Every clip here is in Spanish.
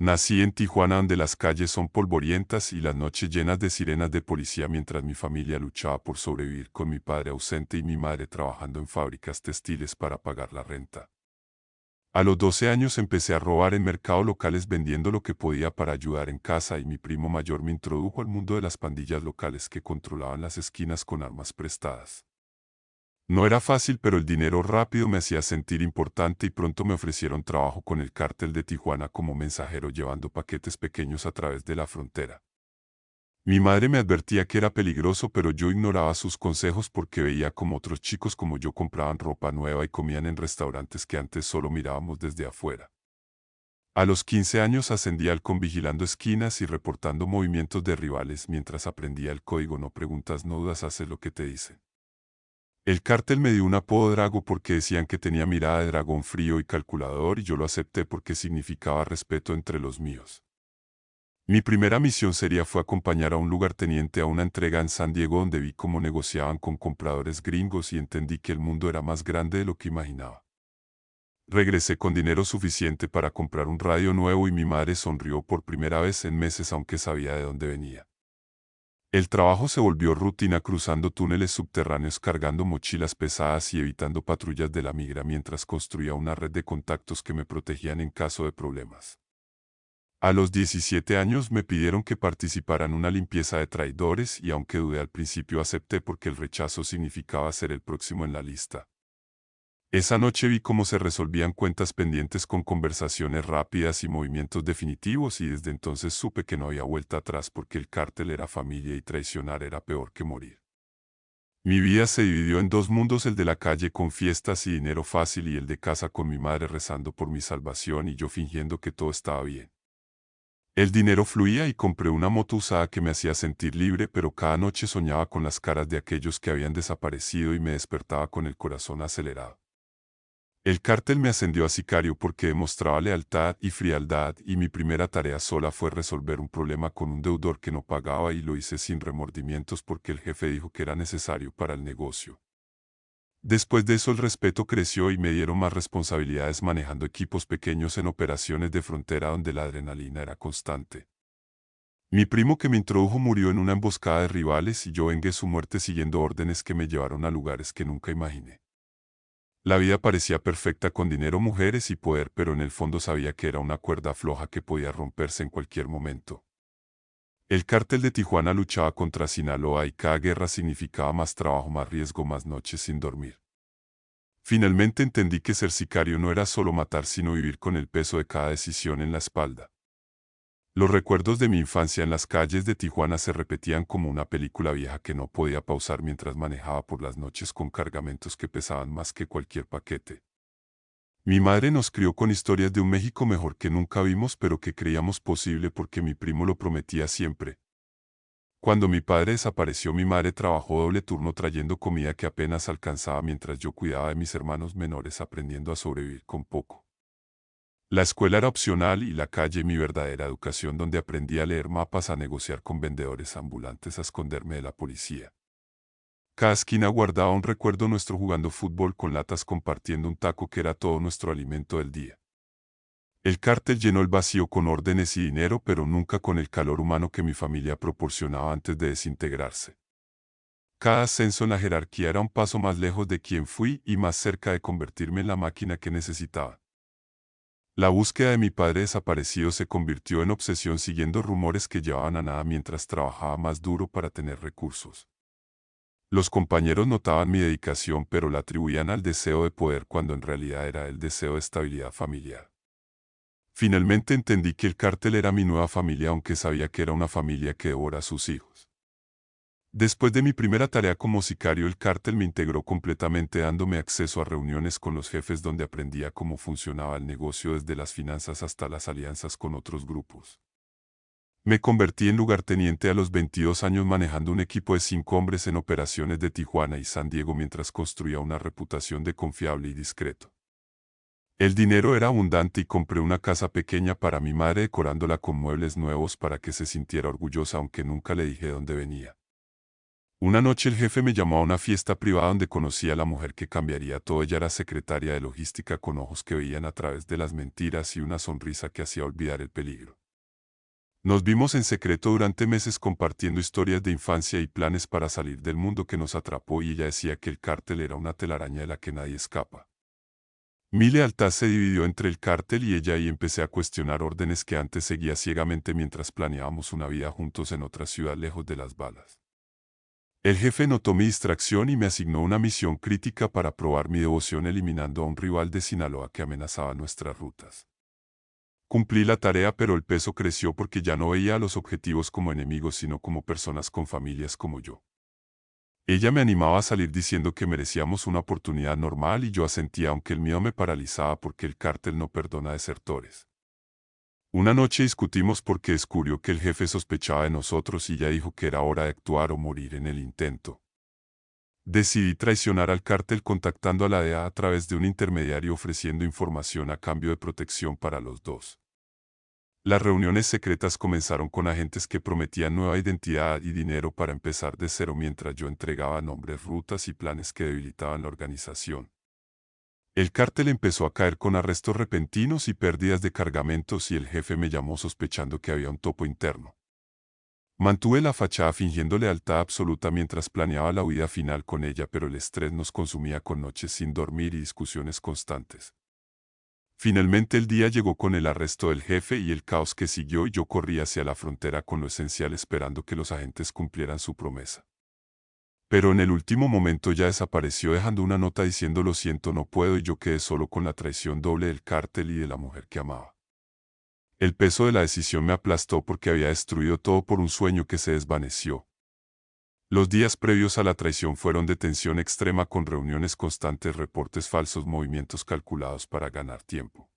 Nací en Tijuana, donde las calles son polvorientas y las noches llenas de sirenas de policía, mientras mi familia luchaba por sobrevivir, con mi padre ausente y mi madre trabajando en fábricas textiles para pagar la renta. A los 12 años empecé a robar en mercados locales, vendiendo lo que podía para ayudar en casa, y mi primo mayor me introdujo al mundo de las pandillas locales que controlaban las esquinas con armas prestadas. No era fácil, pero el dinero rápido me hacía sentir importante, y pronto me ofrecieron trabajo con el cártel de Tijuana como mensajero, llevando paquetes pequeños a través de la frontera. Mi madre me advertía que era peligroso, pero yo ignoraba sus consejos porque veía como otros chicos como yo compraban ropa nueva y comían en restaurantes que antes solo mirábamos desde afuera. A los 15 años ascendí al vigilando esquinas y reportando movimientos de rivales, mientras aprendía el código: no preguntas, no dudas, haces lo que te dicen. El cártel me dio un apodo Drago porque decían que tenía mirada de dragón, frío y calculador, y yo lo acepté porque significaba respeto entre los míos. Mi primera misión seria fue acompañar a un lugarteniente a una entrega en San Diego, donde vi cómo negociaban con compradores gringos y entendí que el mundo era más grande de lo que imaginaba. Regresé con dinero suficiente para comprar un radio nuevo, y mi madre sonrió por primera vez en meses, aunque sabía de dónde venía. El trabajo se volvió rutina, cruzando túneles subterráneos, cargando mochilas pesadas y evitando patrullas de la migra, mientras construía una red de contactos que me protegían en caso de problemas. A los 17 años me pidieron que participara en una limpieza de traidores, y aunque dudé al principio, acepté porque el rechazo significaba ser el próximo en la lista. Esa noche vi cómo se resolvían cuentas pendientes con conversaciones rápidas y movimientos definitivos, y desde entonces supe que no había vuelta atrás, porque el cártel era familia y traicionar era peor que morir. Mi vida se dividió en dos mundos: el de la calle con fiestas y dinero fácil, y el de casa con mi madre rezando por mi salvación y yo fingiendo que todo estaba bien. El dinero fluía y compré una moto usada que me hacía sentir libre, pero cada noche soñaba con las caras de aquellos que habían desaparecido y me despertaba con el corazón acelerado. El cártel me ascendió a sicario porque demostraba lealtad y frialdad, y mi primera tarea sola fue resolver un problema con un deudor que no pagaba, y lo hice sin remordimientos porque el jefe dijo que era necesario para el negocio. Después de eso el respeto creció y me dieron más responsabilidades, manejando equipos pequeños en operaciones de frontera donde la adrenalina era constante. Mi primo que me introdujo murió en una emboscada de rivales, y yo vengué su muerte siguiendo órdenes que me llevaron a lugares que nunca imaginé. La vida parecía perfecta, con dinero, mujeres y poder, pero en el fondo sabía que era una cuerda floja que podía romperse en cualquier momento. El cártel de Tijuana luchaba contra Sinaloa, y cada guerra significaba más trabajo, más riesgo, más noches sin dormir. Finalmente entendí que ser sicario no era solo matar, sino vivir con el peso de cada decisión en la espalda. Los recuerdos de mi infancia en las calles de Tijuana se repetían como una película vieja que no podía pausar mientras manejaba por las noches con cargamentos que pesaban más que cualquier paquete. Mi madre nos crió con historias de un México mejor que nunca vimos, pero que creíamos posible porque mi primo lo prometía siempre. Cuando mi padre desapareció, mi madre trabajó doble turno trayendo comida que apenas alcanzaba, mientras yo cuidaba de mis hermanos menores, aprendiendo a sobrevivir con poco. La escuela era opcional y la calle mi verdadera educación, donde aprendí a leer mapas, a negociar con vendedores ambulantes, a esconderme de la policía. Cada esquina guardaba un recuerdo: nuestro jugando fútbol con latas, compartiendo un taco que era todo nuestro alimento del día. El cártel llenó el vacío con órdenes y dinero, pero nunca con el calor humano que mi familia proporcionaba antes de desintegrarse. Cada ascenso en la jerarquía era un paso más lejos de quien fui y más cerca de convertirme en la máquina que necesitaba. La búsqueda de mi padre desaparecido se convirtió en obsesión, siguiendo rumores que llevaban a nada mientras trabajaba más duro para tener recursos. Los compañeros notaban mi dedicación, pero la atribuían al deseo de poder, cuando en realidad era el deseo de estabilidad familiar. Finalmente entendí que el cártel era mi nueva familia, aunque sabía que era una familia que devora a sus hijos. Después de mi primera tarea como sicario, el cártel me integró completamente, dándome acceso a reuniones con los jefes donde aprendía cómo funcionaba el negocio, desde las finanzas hasta las alianzas con otros grupos. Me convertí en lugarteniente a los 22 años, manejando un equipo de 5 hombres en operaciones de Tijuana y San Diego, mientras construía una reputación de confiable y discreto. El dinero era abundante y compré una casa pequeña para mi madre, decorándola con muebles nuevos para que se sintiera orgullosa, aunque nunca le dije dónde venía. Una noche el jefe me llamó a una fiesta privada donde conocí a la mujer que cambiaría todo. Ella era secretaria de logística con ojos que veían a través de las mentiras y una sonrisa que hacía olvidar el peligro. Nos vimos en secreto durante meses compartiendo historias de infancia y planes para salir del mundo que nos atrapó, y ella decía que el cártel era una telaraña de la que nadie escapa. Mi lealtad se dividió entre el cártel y ella, y empecé a cuestionar órdenes que antes seguía ciegamente mientras planeábamos una vida juntos en otra ciudad lejos de las balas. El jefe notó mi distracción y me asignó una misión crítica para probar mi devoción, eliminando a un rival de Sinaloa que amenazaba nuestras rutas. Cumplí la tarea, pero el peso creció porque ya no veía a los objetivos como enemigos, sino como personas con familias como yo. Ella me animaba a salir diciendo que merecíamos una oportunidad normal, y yo asentía aunque el miedo me paralizaba porque el cártel no perdona desertores. Una noche discutimos porque descubrió que el jefe sospechaba de nosotros y ella dijo que era hora de actuar o morir en el intento. Decidí traicionar al cártel contactando a la DEA a través de un intermediario, ofreciendo información a cambio de protección para los dos. Las reuniones secretas comenzaron con agentes que prometían nueva identidad y dinero para empezar de cero, mientras yo entregaba nombres, rutas y planes que debilitaban la organización. El cártel empezó a caer con arrestos repentinos y pérdidas de cargamentos, y el jefe me llamó sospechando que había un topo interno. Mantuve la fachada fingiendo lealtad absoluta mientras planeaba la huida final con ella, pero el estrés nos consumía con noches sin dormir y discusiones constantes. Finalmente el día llegó con el arresto del jefe y el caos que siguió, y yo corrí hacia la frontera con lo esencial esperando que los agentes cumplieran su promesa. Pero en el último momento ya desapareció, dejando una nota diciendo lo siento, no puedo, y yo quedé solo con la traición doble del cártel y de la mujer que amaba. El peso de la decisión me aplastó porque había destruido todo por un sueño que se desvaneció. Los días previos a la traición fueron de tensión extrema, con reuniones constantes, reportes falsos, movimientos calculados para ganar tiempo.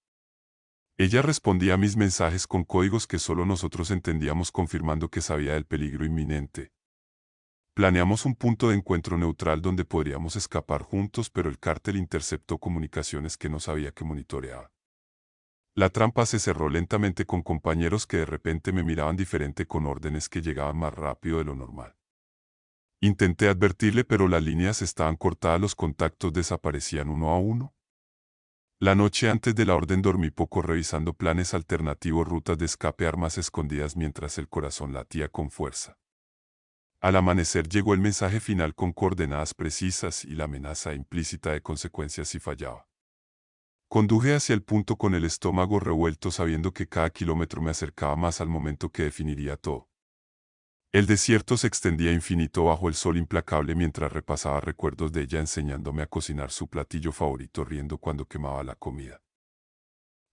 Ella respondía a mis mensajes con códigos que solo nosotros entendíamos, confirmando que sabía del peligro inminente. Planeamos un punto de encuentro neutral donde podríamos escapar juntos, pero el cártel interceptó comunicaciones que no sabía que monitoreaba. La trampa se cerró lentamente, con compañeros que de repente me miraban diferente, con órdenes que llegaban más rápido de lo normal. Intenté advertirle, pero las líneas estaban cortadas, los contactos desaparecían uno a uno. La noche antes de la orden dormí poco, revisando planes alternativos, rutas de escape, armas escondidas, mientras el corazón latía con fuerza. Al amanecer llegó el mensaje final con coordenadas precisas y la amenaza implícita de consecuencias si fallaba. Conduje hacia el punto con el estómago revuelto, sabiendo que cada kilómetro me acercaba más al momento que definiría todo. El desierto se extendía infinito bajo el sol implacable, mientras repasaba recuerdos de ella enseñándome a cocinar su platillo favorito, riendo cuando quemaba la comida.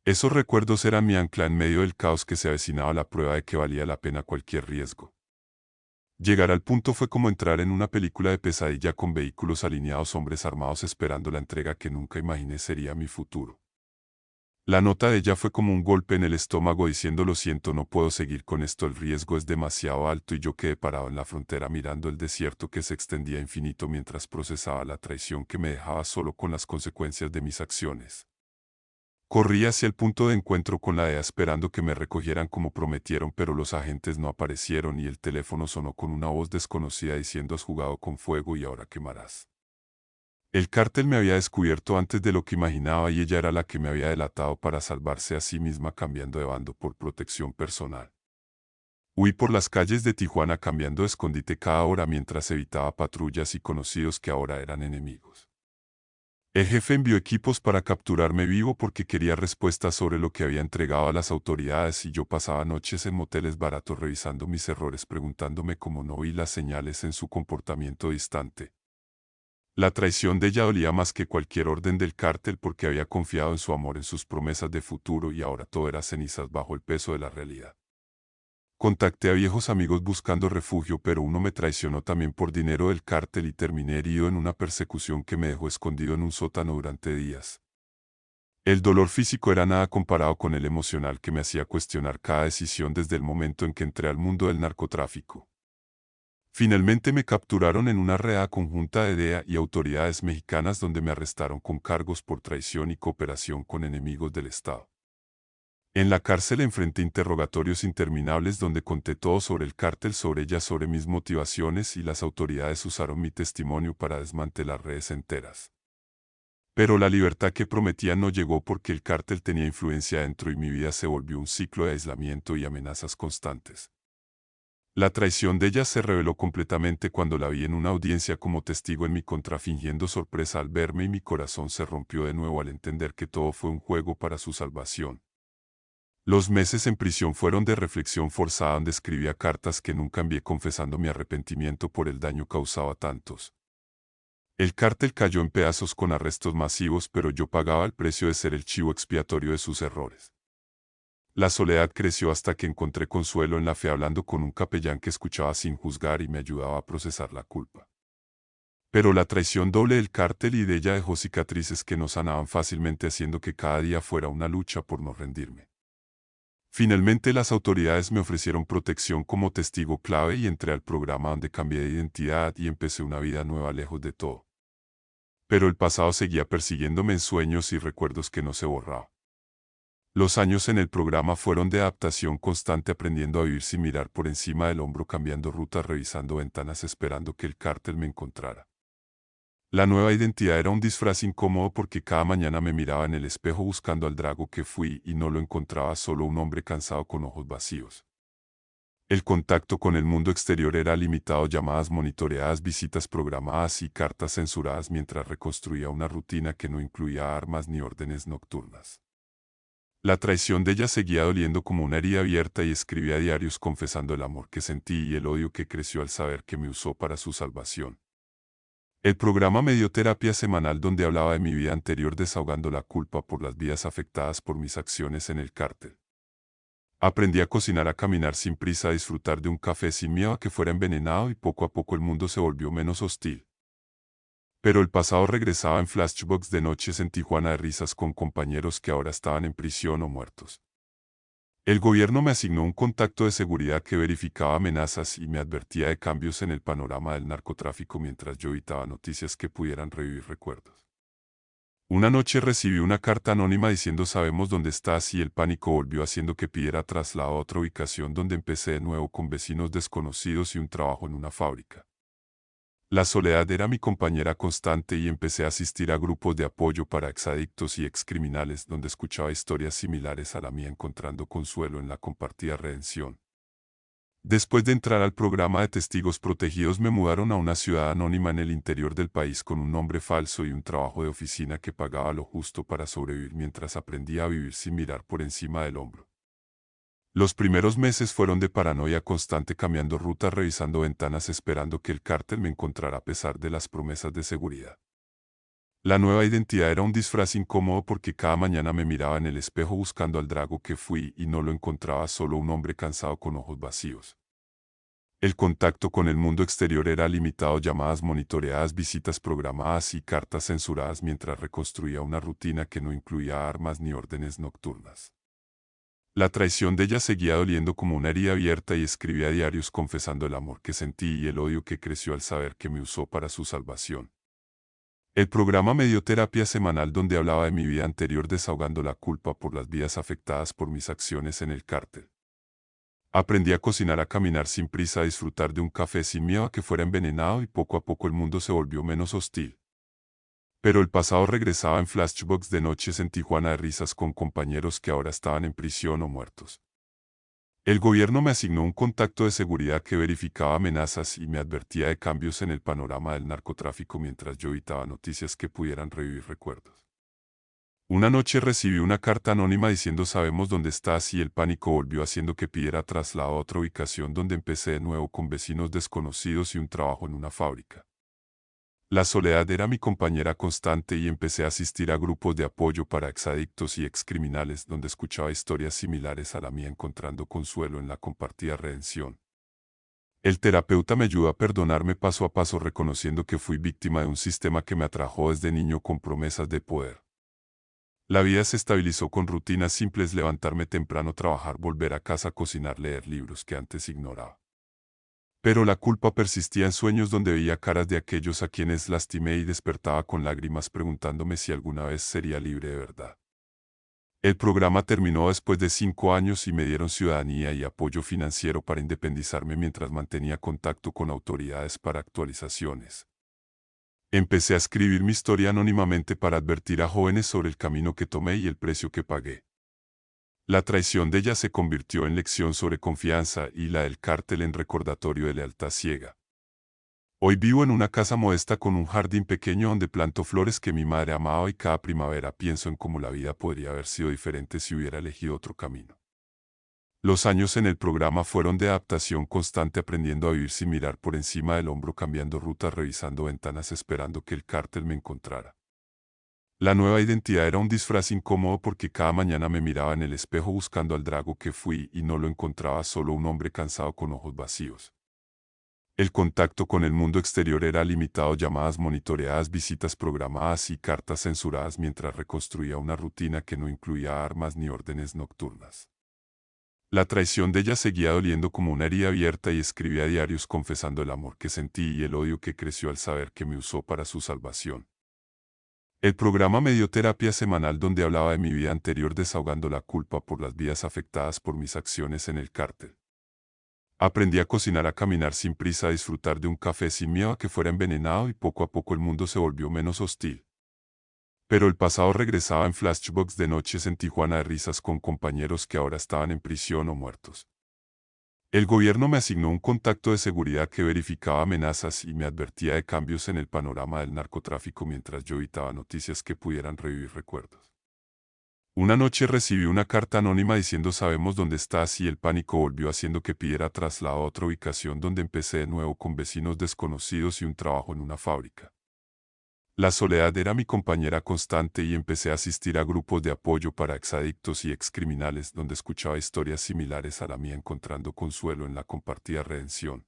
Esos recuerdos eran mi ancla en medio del caos que se avecinaba, la prueba de que valía la pena cualquier riesgo. Llegar al punto fue como entrar en una película de pesadilla, con vehículos alineados, hombres armados esperando la entrega que nunca imaginé sería mi futuro. La nota de ella fue como un golpe en el estómago, diciendo lo siento, no puedo seguir con esto, el riesgo es demasiado alto, y yo quedé parado en la frontera mirando el desierto que se extendía infinito mientras procesaba la traición que me dejaba solo con las consecuencias de mis acciones. Corrí hacia el punto de encuentro con la DEA esperando que me recogieran como prometieron, pero los agentes no aparecieron y el teléfono sonó con una voz desconocida diciendo has jugado con fuego y ahora quemarás. El cártel me había descubierto antes de lo que imaginaba, y ella era la que me había delatado para salvarse a sí misma, cambiando de bando por protección personal. Huí por las calles de Tijuana cambiando de escondite cada hora mientras evitaba patrullas y conocidos que ahora eran enemigos. El jefe envió equipos para capturarme vivo porque quería respuestas sobre lo que había entregado a las autoridades, y yo pasaba noches en moteles baratos revisando mis errores, preguntándome cómo no vi las señales en su comportamiento distante. La traición de ella dolía más que cualquier orden del cártel porque había confiado en su amor, en sus promesas de futuro, y ahora todo era cenizas bajo el peso de la realidad. Contacté a viejos amigos buscando refugio, pero uno me traicionó también por dinero del cártel y terminé herido en una persecución que me dejó escondido en un sótano durante días. El dolor físico era nada comparado con el emocional que me hacía cuestionar cada decisión desde el momento en que entré al mundo del narcotráfico. Finalmente me capturaron en una redada conjunta de DEA y autoridades mexicanas, donde me arrestaron con cargos por traición y cooperación con enemigos del Estado. En la cárcel enfrenté interrogatorios interminables donde conté todo sobre el cártel, sobre ella, sobre mis motivaciones, y las autoridades usaron mi testimonio para desmantelar redes enteras. Pero la libertad que prometían no llegó porque el cártel tenía influencia dentro y mi vida se volvió un ciclo de aislamiento y amenazas constantes. La traición de ella se reveló completamente cuando la vi en una audiencia como testigo en mi contra fingiendo sorpresa al verme, y mi corazón se rompió de nuevo al entender que todo fue un juego para su salvación. Los meses en prisión fueron de reflexión forzada donde escribía cartas que nunca envié confesando mi arrepentimiento por el daño causado a tantos. El cártel cayó en pedazos con arrestos masivos, pero yo pagaba el precio de ser el chivo expiatorio de sus errores. La soledad creció hasta que encontré consuelo en la fe hablando con un capellán que escuchaba sin juzgar y me ayudaba a procesar la culpa. Pero la traición doble del cártel y de ella dejó cicatrices que no sanaban fácilmente, haciendo que cada día fuera una lucha por no rendirme. Finalmente las autoridades me ofrecieron protección como testigo clave y entré al programa donde cambié de identidad y empecé una vida nueva lejos de todo. Pero el pasado seguía persiguiéndome en sueños y recuerdos que no se borraban. Los años en el programa fueron de adaptación constante, aprendiendo a vivir sin mirar por encima del hombro, cambiando rutas, revisando ventanas, esperando que el cártel me encontrara. La nueva identidad era un disfraz incómodo porque cada mañana me miraba en el espejo buscando al Drago que fui y no lo encontraba, solo un hombre cansado con ojos vacíos. El contacto con el mundo exterior era limitado, llamadas monitoreadas, visitas programadas y cartas censuradas mientras reconstruía una rutina que no incluía armas ni órdenes nocturnas. La traición de ella seguía doliendo como una herida abierta y escribía diarios confesando el amor que sentí y el odio que creció al saber que me usó para su salvación. El programa me dio terapia semanal donde hablaba de mi vida anterior, desahogando la culpa por las vidas afectadas por mis acciones en el cártel. Aprendí a cocinar, a caminar sin prisa, a disfrutar de un café sin miedo a que fuera envenenado, y poco a poco el mundo se volvió menos hostil. Pero el pasado regresaba en flashbacks de noches en Tijuana, de risas con compañeros que ahora estaban en prisión o muertos. El gobierno me asignó un contacto de seguridad que verificaba amenazas y me advertía de cambios en el panorama del narcotráfico mientras yo evitaba noticias que pudieran revivir recuerdos. Una noche recibí una carta anónima diciendo: sabemos dónde estás, y el pánico volvió haciendo que pidiera traslado a otra ubicación donde empecé de nuevo con vecinos desconocidos y un trabajo en una fábrica. La soledad era mi compañera constante y empecé a asistir a grupos de apoyo para exadictos y excriminales donde escuchaba historias similares a la mía, encontrando consuelo en la compartida redención. Después de entrar al programa de testigos protegidos me mudaron a una ciudad anónima en el interior del país con un nombre falso y un trabajo de oficina que pagaba lo justo para sobrevivir mientras aprendía a vivir sin mirar por encima del hombro. Los primeros meses fueron de paranoia constante, cambiando rutas, revisando ventanas, esperando que el cártel me encontrara a pesar de las promesas de seguridad. La nueva identidad era un disfraz incómodo porque cada mañana me miraba en el espejo buscando al Drago que fui y no lo encontraba, solo un hombre cansado con ojos vacíos. El contacto con el mundo exterior era limitado, llamadas monitoreadas, visitas programadas y cartas censuradas mientras reconstruía una rutina que no incluía armas ni órdenes nocturnas. La traición de ella seguía doliendo como una herida abierta y escribía diarios confesando el amor que sentí y el odio que creció al saber que me usó para su salvación. El programa me dio terapia semanal donde hablaba de mi vida anterior, desahogando la culpa por las vidas afectadas por mis acciones en el cártel. Aprendí a cocinar, a caminar sin prisa, a disfrutar de un café sin miedo a que fuera envenenado, y poco a poco el mundo se volvió menos hostil. Pero el pasado regresaba en flashbacks de noches en Tijuana, de risas con compañeros que ahora estaban en prisión o muertos. El gobierno me asignó un contacto de seguridad que verificaba amenazas y me advertía de cambios en el panorama del narcotráfico mientras yo evitaba noticias que pudieran revivir recuerdos. Una noche recibí una carta anónima diciendo: sabemos dónde estás, y el pánico volvió haciendo que pidiera traslado a otra ubicación donde empecé de nuevo con vecinos desconocidos y un trabajo en una fábrica. La soledad era mi compañera constante y empecé a asistir a grupos de apoyo para exadictos y excriminales donde escuchaba historias similares a la mía, encontrando consuelo en la compartida redención. El terapeuta me ayudó a perdonarme paso a paso, reconociendo que fui víctima de un sistema que me atrajo desde niño con promesas de poder. La vida se estabilizó con rutinas simples: levantarme temprano, trabajar, volver a casa, cocinar, leer libros que antes ignoraba. Pero la culpa persistía en sueños donde veía caras de aquellos a quienes lastimé y despertaba con lágrimas preguntándome si alguna vez sería libre de verdad. El programa terminó después de 5 años y me dieron ciudadanía y apoyo financiero para independizarme mientras mantenía contacto con autoridades para actualizaciones. Empecé a escribir mi historia anónimamente para advertir a jóvenes sobre el camino que tomé y el precio que pagué. La traición de ella se convirtió en lección sobre confianza y la del cártel en recordatorio de lealtad ciega. Hoy vivo en una casa modesta con un jardín pequeño donde planto flores que mi madre amaba y cada primavera pienso en cómo la vida podría haber sido diferente si hubiera elegido otro camino. Los años en el programa fueron de adaptación constante, aprendiendo a vivir sin mirar por encima del hombro, cambiando rutas, revisando ventanas, esperando que el cártel me encontrara. La nueva identidad era un disfraz incómodo porque cada mañana me miraba en el espejo buscando al Drago que fui y no lo encontraba, solo un hombre cansado con ojos vacíos. El contacto con el mundo exterior era limitado: llamadas monitoreadas, visitas programadas y cartas censuradas, mientras reconstruía una rutina que no incluía armas ni órdenes nocturnas. La traición de ella seguía doliendo como una herida abierta y escribía diarios confesando el amor que sentí y el odio que creció al saber que me usó para su salvación. El programa me dio terapia semanal donde hablaba de mi vida anterior, desahogando la culpa por las vidas afectadas por mis acciones en el cártel. Aprendí a cocinar, a caminar sin prisa, a disfrutar de un café sin miedo a que fuera envenenado, y poco a poco el mundo se volvió menos hostil. Pero el pasado regresaba en flashbacks de noches en Tijuana, de risas con compañeros que ahora estaban en prisión o muertos. El gobierno me asignó un contacto de seguridad que verificaba amenazas y me advertía de cambios en el panorama del narcotráfico mientras yo evitaba noticias que pudieran revivir recuerdos. Una noche recibí una carta anónima diciendo: sabemos dónde estás, y el pánico volvió, haciendo que pidiera traslado a otra ubicación, donde empecé de nuevo con vecinos desconocidos y un trabajo en una fábrica. La soledad era mi compañera constante y empecé a asistir a grupos de apoyo para exadictos y excriminales, donde escuchaba historias similares a la mía, encontrando consuelo en la compartida redención.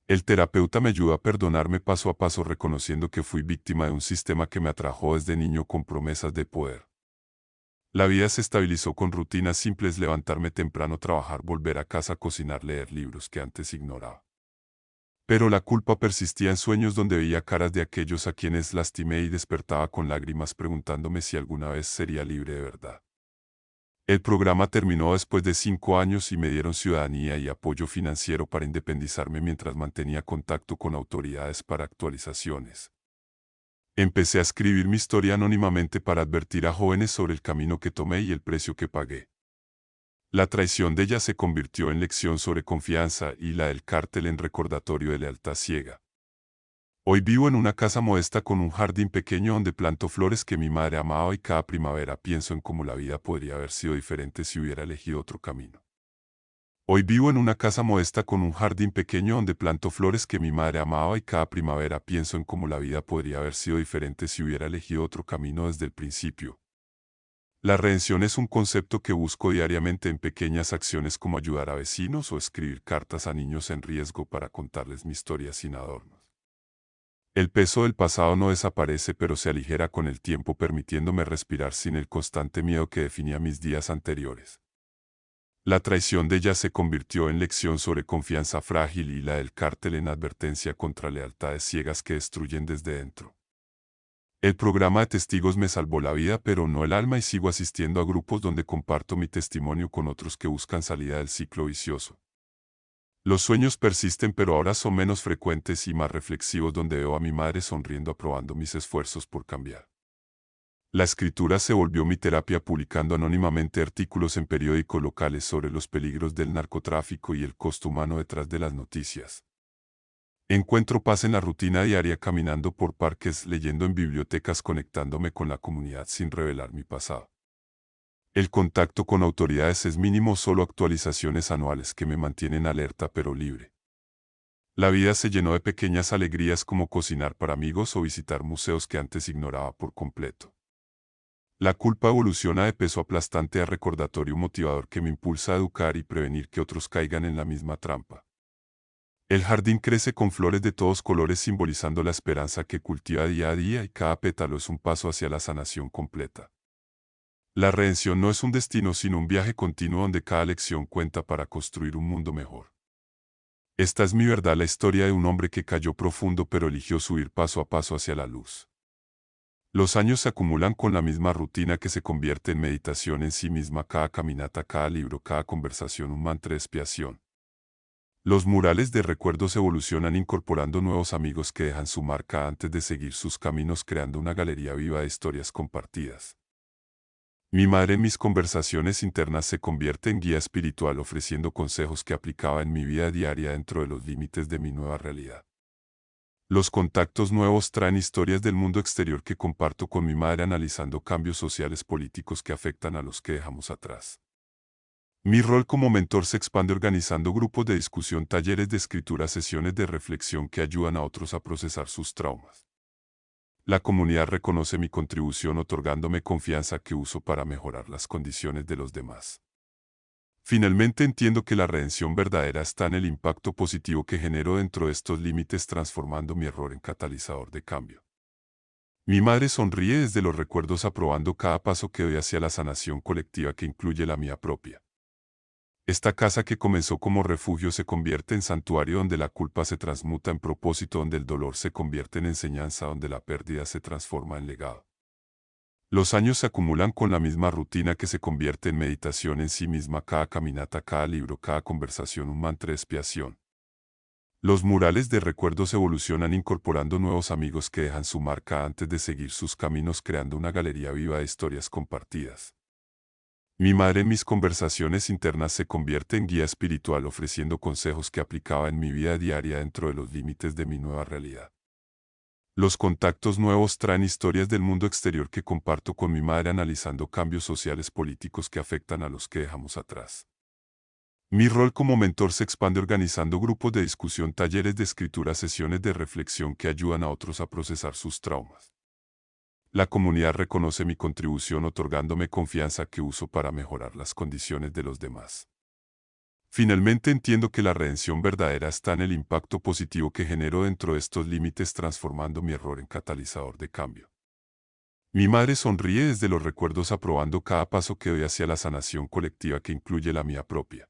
El terapeuta me ayudó a perdonarme paso a paso, reconociendo que fui víctima de un sistema que me atrajo desde niño con promesas de poder. La vida se estabilizó con rutinas simples: levantarme temprano, trabajar, volver a casa, cocinar, leer libros que antes ignoraba. Pero la culpa persistía en sueños donde veía caras de aquellos a quienes lastimé y despertaba con lágrimas preguntándome si alguna vez sería libre de verdad. El programa terminó después de 5 años y me dieron ciudadanía y apoyo financiero para independizarme mientras mantenía contacto con autoridades para actualizaciones. Empecé a escribir mi historia anónimamente para advertir a jóvenes sobre el camino que tomé y el precio que pagué. La traición de ella se convirtió en lección sobre confianza y la del cártel en recordatorio de lealtad ciega. Hoy vivo en una casa modesta con un jardín pequeño donde planto flores que mi madre amaba y cada primavera pienso en cómo la vida podría haber sido diferente si hubiera elegido otro camino. Hoy vivo en una casa modesta con un jardín pequeño donde planto flores que mi madre amaba y cada primavera pienso en cómo la vida podría haber sido diferente si hubiera elegido otro camino desde el principio. La redención es un concepto que busco diariamente en pequeñas acciones como ayudar a vecinos o escribir cartas a niños en riesgo para contarles mi historia sin adornos. El peso del pasado no desaparece, pero se aligera con el tiempo, permitiéndome respirar sin el constante miedo que definía mis días anteriores. La traición de ella se convirtió en lección sobre confianza frágil y la del cártel en advertencia contra lealtades ciegas que destruyen desde dentro. El programa de testigos me salvó la vida, pero no el alma, y sigo asistiendo a grupos donde comparto mi testimonio con otros que buscan salida del ciclo vicioso. Los sueños persisten, pero ahora son menos frecuentes y más reflexivos, donde veo a mi madre sonriendo aprobando mis esfuerzos por cambiar. La escritura se volvió mi terapia, publicando anónimamente artículos en periódicos locales sobre los peligros del narcotráfico y el costo humano detrás de las noticias. Encuentro paz en la rutina diaria, caminando por parques, leyendo en bibliotecas, conectándome con la comunidad sin revelar mi pasado. El contacto con autoridades es mínimo, solo actualizaciones anuales que me mantienen alerta pero libre. La vida se llenó de pequeñas alegrías como cocinar para amigos o visitar museos que antes ignoraba por completo. La culpa evoluciona de peso aplastante a recordatorio motivador que me impulsa a educar y prevenir que otros caigan en la misma trampa. El jardín crece con flores de todos colores, simbolizando la esperanza que cultiva día a día, y cada pétalo es un paso hacia la sanación completa. La redención no es un destino, sino un viaje continuo donde cada lección cuenta para construir un mundo mejor. Esta es mi verdad, la historia de un hombre que cayó profundo pero eligió subir paso a paso hacia la luz. Los años se acumulan con la misma rutina que se convierte en meditación en sí misma, cada caminata, cada libro, cada conversación, un mantra de expiación. Los murales de recuerdos evolucionan incorporando nuevos amigos que dejan su marca antes de seguir sus caminos, creando una galería viva de historias compartidas. Mi madre en mis conversaciones internas se convierte en guía espiritual, ofreciendo consejos que aplicaba en mi vida diaria dentro de los límites de mi nueva realidad. Los contactos nuevos traen historias del mundo exterior que comparto con mi madre, analizando cambios sociales políticos que afectan a los que dejamos atrás. Mi rol como mentor se expande organizando grupos de discusión, talleres de escritura, sesiones de reflexión que ayudan a otros a procesar sus traumas. La comunidad reconoce mi contribución, otorgándome confianza que uso para mejorar las condiciones de los demás. Finalmente entiendo que la redención verdadera está en el impacto positivo que genero dentro de estos límites, transformando mi error en catalizador de cambio. Mi madre sonríe desde los recuerdos, aprobando cada paso que doy hacia la sanación colectiva que incluye la mía propia. Esta casa que comenzó como refugio se convierte en santuario, donde la culpa se transmuta en propósito, donde el dolor se convierte en enseñanza, donde la pérdida se transforma en legado. Los años se acumulan con la misma rutina que se convierte en meditación en sí misma, cada caminata, cada libro, cada conversación, un mantra de expiación. Los murales de recuerdos evolucionan incorporando nuevos amigos que dejan su marca antes de seguir sus caminos, creando una galería viva de historias compartidas. Mi madre en mis conversaciones internas se convierte en guía espiritual, ofreciendo consejos que aplicaba en mi vida diaria dentro de los límites de mi nueva realidad. Los contactos nuevos traen historias del mundo exterior que comparto con mi madre, analizando cambios sociales políticos que afectan a los que dejamos atrás. Mi rol como mentor se expande organizando grupos de discusión, talleres de escritura, sesiones de reflexión que ayudan a otros a procesar sus traumas. La comunidad reconoce mi contribución, otorgándome confianza que uso para mejorar las condiciones de los demás. Finalmente entiendo que la redención verdadera está en el impacto positivo que genero dentro de estos límites, transformando mi error en catalizador de cambio. Mi madre sonríe desde los recuerdos, aprobando cada paso que doy hacia la sanación colectiva que incluye la mía propia.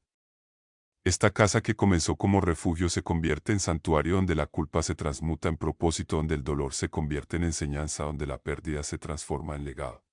Esta casa que comenzó como refugio se convierte en santuario, donde la culpa se transmuta en propósito, donde el dolor se convierte en enseñanza, donde la pérdida se transforma en legado.